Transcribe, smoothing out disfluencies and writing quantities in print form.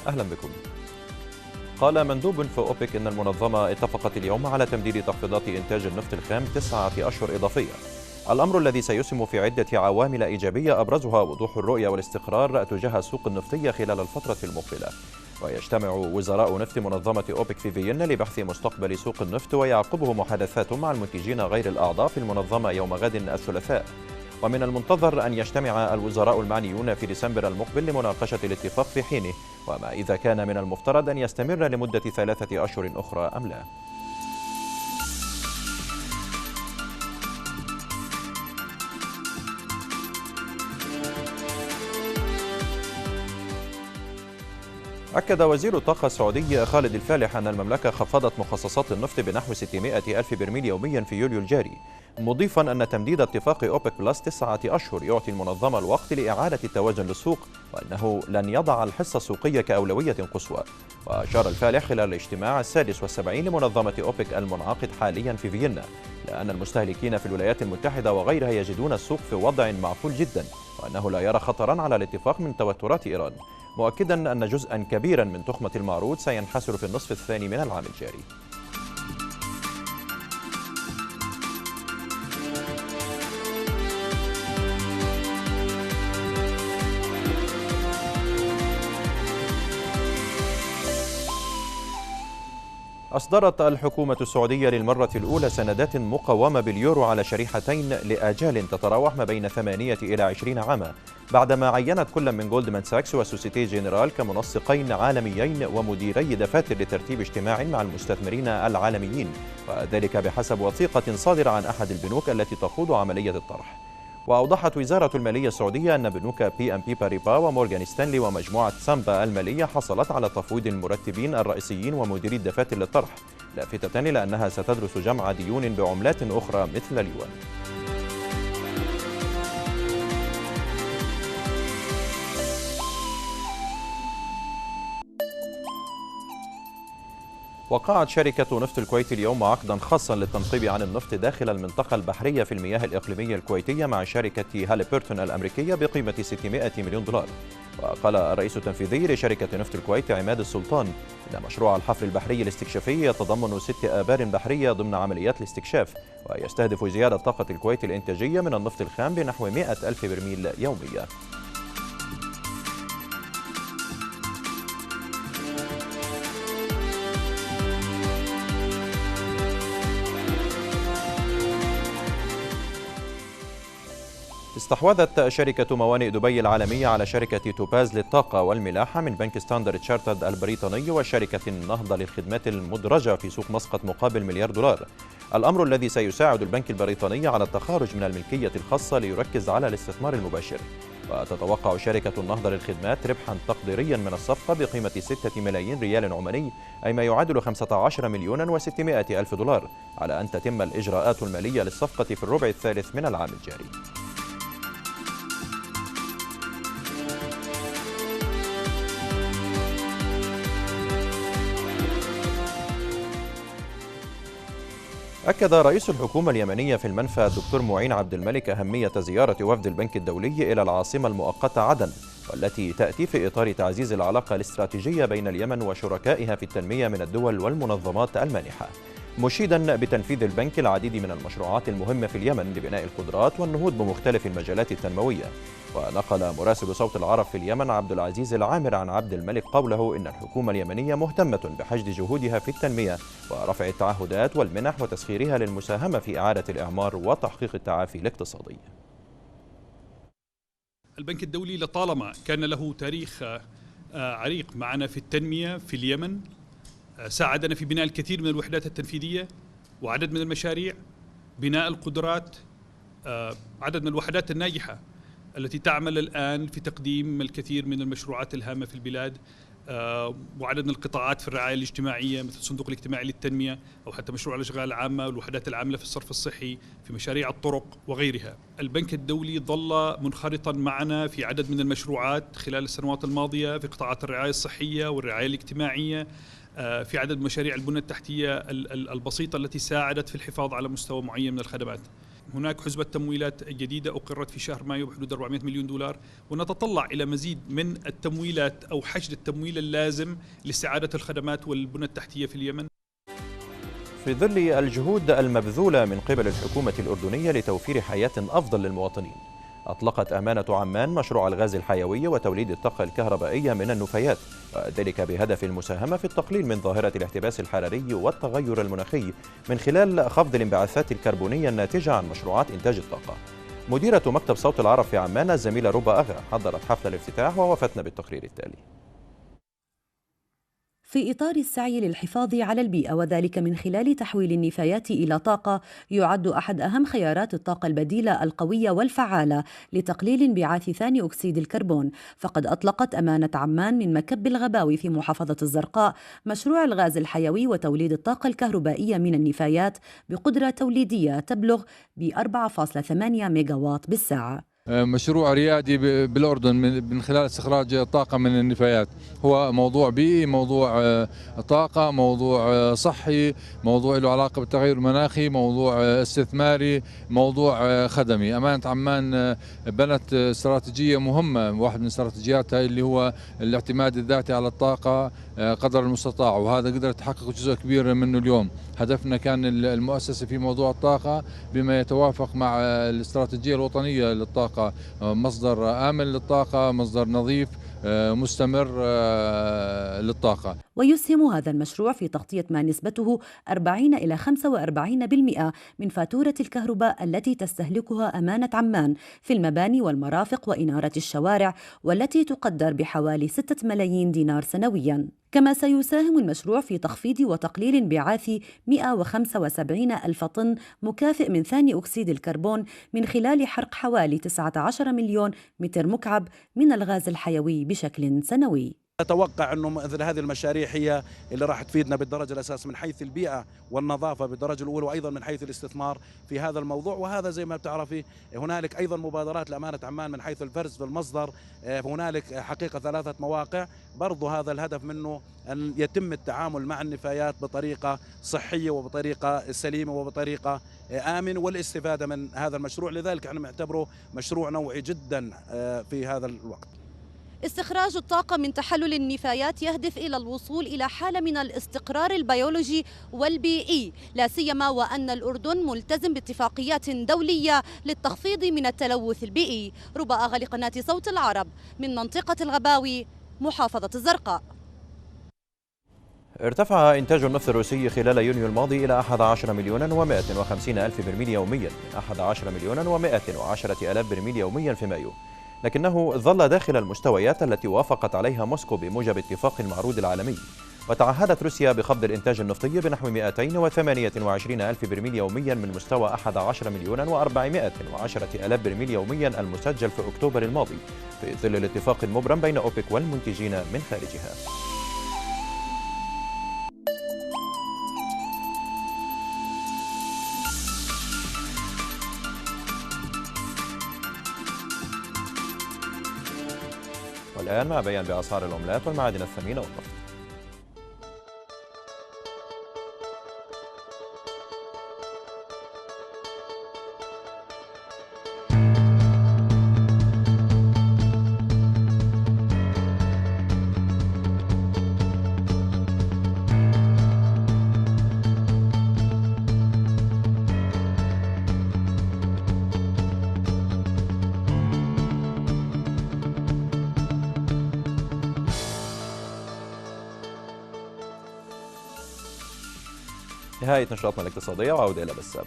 أهلا بكم. قال مندوب في أوبك إن المنظمة اتفقت اليوم على تمديد تخفيضات إنتاج النفط الخام 9 أشهر إضافية، الأمر الذي سيسهم في عدة عوامل إيجابية أبرزها وضوح الرؤية والاستقرار تجاه السوق النفطية خلال الفترة المقبلة. ويجتمع وزراء نفط منظمة أوبك في فيينا لبحث مستقبل سوق النفط، ويعقبه محادثات مع المنتجين غير الأعضاء في المنظمة يوم غد الثلاثاء. ومن المنتظر أن يجتمع الوزراء المعنيون في ديسمبر المقبل لمناقشة الاتفاق في حينه، وما إذا كان من المفترض أن يستمر لمدة 3 أشهر أخرى أم لا. أكد وزير الطاقة السعودي خالد الفالح أن المملكة خفضت مخصصات النفط بنحو 600 ألف برميل يوميا في يوليو الجاري، مضيفا أن تمديد اتفاق أوبك بلس 9 أشهر يعطي المنظمة الوقت لإعادة التوازن للسوق، وأنه لن يضع الحصة السوقية كأولوية قصوى. وأشار الفالح خلال الاجتماع 76 لمنظمة أوبك المنعقد حاليا في فيينا لأن المستهلكين في الولايات المتحدة وغيرها يجدون السوق في وضع معقول جدا، وأنه لا يرى خطرا على الاتفاق من توترات إيران، مؤكدا أن جزءا كبيرا من تخمة المعروض سينحسر في النصف الثاني من العام الجاري. أصدرت الحكومة السعودية للمرة الأولى سندات مقومة باليورو على شريحتين لآجال تتراوح ما بين 8 إلى 20 عاما، بعدما عينت كل من جولدمان ساكس وسوسيتي جنرال كمنسقين عالميين ومديري دفاتر لترتيب اجتماع مع المستثمرين العالميين، وذلك بحسب وثيقة صادرة عن أحد البنوك التي تخوض عملية الطرح. وأوضحت وزارة المالية السعودية أن بنوك بي أم بي باريبا ومورغان ستانلي ومجموعة سامبا المالية حصلت على تفويض المرتبين الرئيسيين ومديري الدفاتر للطرح، لافتة إلى أنها ستدرس جمع ديون بعملات أخرى مثل اليوان. وقعت شركة نفط الكويت اليوم عقدا خاصا للتنقيب عن النفط داخل المنطقة البحرية في المياه الإقليمية الكويتية مع شركة هاليبرتون الأمريكية بقيمة 600 مليون دولار. وقال الرئيس التنفيذي لشركة نفط الكويت عماد السلطان إن مشروع الحفر البحري الاستكشافي يتضمن 6 آبار بحرية ضمن عمليات الاستكشاف، ويستهدف زيادة طاقة الكويت الإنتاجية من النفط الخام بنحو 100 ألف برميل يوميا. استحوذت شركة موانئ دبي العالمية على شركة توباز للطاقة والملاحة من بنك ستاندرد تشارترد البريطاني وشركة النهضة للخدمات المدرجة في سوق مسقط مقابل مليار دولار، الأمر الذي سيساعد البنك البريطاني على التخارج من الملكية الخاصة ليركز على الاستثمار المباشر. وتتوقع شركة النهضة للخدمات ربحا تقديريا من الصفقة بقيمة 6 ملايين ريال عماني، أي ما يعادل 15 مليون و600 ألف دولار، على أن تتم الإجراءات المالية للصفقة في الربع الثالث من العام الجاري. أكد رئيس الحكومة اليمنية في المنفى الدكتور معين عبد الملك أهمية زيارة وفد البنك الدولي إلى العاصمة المؤقتة عدن، والتي تأتي في إطار تعزيز العلاقة الاستراتيجية بين اليمن وشركائها في التنمية من الدول والمنظمات المانحة، مشيدا بتنفيذ البنك العديد من المشروعات المهمة في اليمن لبناء القدرات والنهوض بمختلف المجالات التنموية. ونقل مراسل صوت العرب في اليمن عبد العزيز العامر عن عبد الملك قوله إن الحكومة اليمنية مهتمة بحشد جهودها في التنمية ورفع التعهدات والمنح وتسخيرها للمساهمة في إعادة الإعمار وتحقيق التعافي الاقتصادي. البنك الدولي لطالما كان له تاريخ عريق معنا في التنمية في اليمن، ساعدنا في بناء الكثير من الوحدات التنفيذية وعدد من المشاريع، بناء القدرات، عدد من الوحدات الناجحة التي تعمل الآن في تقديم الكثير من المشروعات الهامة في البلاد، وعدد من القطاعات في الرعاية الاجتماعية مثل الصندوق الاجتماعي للتنمية أو حتى مشروع الأشغال العامة والوحدات العاملة في الصرف الصحي، في مشاريع الطرق وغيرها. البنك الدولي ظل منخرطا معنا في عدد من المشروعات خلال السنوات الماضية في قطاعات الرعاية الصحية والرعاية الاجتماعية، في عدد مشاريع البنى التحتية البسيطة التي ساعدت في الحفاظ على مستوى معين من الخدمات. هناك حزمة تمويلات جديدة أقرت في شهر مايو بحدود 400 مليون دولار، ونتطلع إلى مزيد من التمويلات أو حشد التمويل اللازم لاستعادة الخدمات والبنى التحتية في اليمن. في ظل الجهود المبذولة من قبل الحكومة الأردنية لتوفير حياة أفضل للمواطنين، أطلقت أمانة عمان مشروع الغاز الحيوي وتوليد الطاقة الكهربائية من النفايات، وذلك بهدف المساهمة في التقليل من ظاهرة الاحتباس الحراري والتغير المناخي من خلال خفض الانبعاثات الكربونية الناتجة عن مشروعات إنتاج الطاقة. مديرة مكتب صوت العرب في عمان الزميلة ربى أغا حضرت حفل الافتتاح ووفتنا بالتقرير التالي. في إطار السعي للحفاظ على البيئة وذلك من خلال تحويل النفايات إلى طاقة، يعد أحد أهم خيارات الطاقة البديلة القوية والفعالة لتقليل انبعاث ثاني أكسيد الكربون. فقد أطلقت أمانة عمان من مكب الغباوي في محافظة الزرقاء مشروع الغاز الحيوي وتوليد الطاقة الكهربائية من النفايات بقدرة توليدية تبلغ ب 4.8 ميجاوات بالساعة. مشروع ريادي بالأردن من خلال استخراج طاقة من النفايات. هو موضوع بيئي، موضوع طاقة، موضوع صحي، موضوع له علاقة بالتغير المناخي، موضوع استثماري، موضوع خدمي. أمانة عمان بنت استراتيجية مهمة، واحد من استراتيجياتها اللي هو الاعتماد الذاتي على الطاقة قدر المستطاع، وهذا قدرت تحقق جزء كبير منه اليوم. هدفنا كان المؤسسة في موضوع الطاقة بما يتوافق مع الاستراتيجية الوطنية للطاقة، مصدر آمن للطاقة، مصدر نظيف مستمر للطاقة. ويسهم هذا المشروع في تغطية ما نسبته 40 إلى 45% من فاتورة الكهرباء التي تستهلكها أمانة عمان في المباني والمرافق وإنارة الشوارع، والتي تقدر بحوالي 6 ملايين دينار سنوياً. كما سيساهم المشروع في تخفيض وتقليل انبعاث 175 ألف طن مكافئ من ثاني أكسيد الكربون من خلال حرق حوالي 19 مليون متر مكعب من الغاز الحيوي بشكل سنوي. أتوقع أنه مثل هذه المشاريع هي اللي راح تفيدنا بالدرجة الأساس من حيث البيئة والنظافة بالدرجة الأولى، وأيضا من حيث الاستثمار في هذا الموضوع. وهذا زي ما بتعرفي هنالك أيضا مبادرات لأمانة عمان من حيث الفرز في المصدر. هنالك حقيقة 3 مواقع برضو هذا الهدف منه أن يتم التعامل مع النفايات بطريقة صحية وبطريقة سليمة وبطريقة آمن، والاستفادة من هذا المشروع. لذلك احنا نعتبره مشروع نوعي جدا في هذا الوقت. استخراج الطاقة من تحلل النفايات يهدف إلى الوصول إلى حالة من الاستقرار البيولوجي والبيئي، لا سيما وأن الأردن ملتزم باتفاقيات دولية للتخفيض من التلوث البيئي. ربى أغا لقناة صوت العرب من منطقة الغباوي محافظة الزرقاء. ارتفع إنتاج النفط الروسي خلال يونيو الماضي إلى 11 مليون و150 ألف برميل يوميا من 11 مليون و110 ألاف برميل يوميا في مايو، لكنه ظل داخل المستويات التي وافقت عليها موسكو بموجب اتفاق المعروض العالمي. وتعهدت روسيا بخفض الإنتاج النفطي بنحو 228 ألف برميل يوميا من مستوى 11 مليون و410 ألاف برميل يوميا المسجل في أكتوبر الماضي، في ظل الاتفاق المبرم بين أوبك والمنتجين من خارجها. والآن مع بيان بأسعار العملات والمعادن الثمينة والنفط. نهاية نشاطنا الاقتصادية وعودة إلى بسام.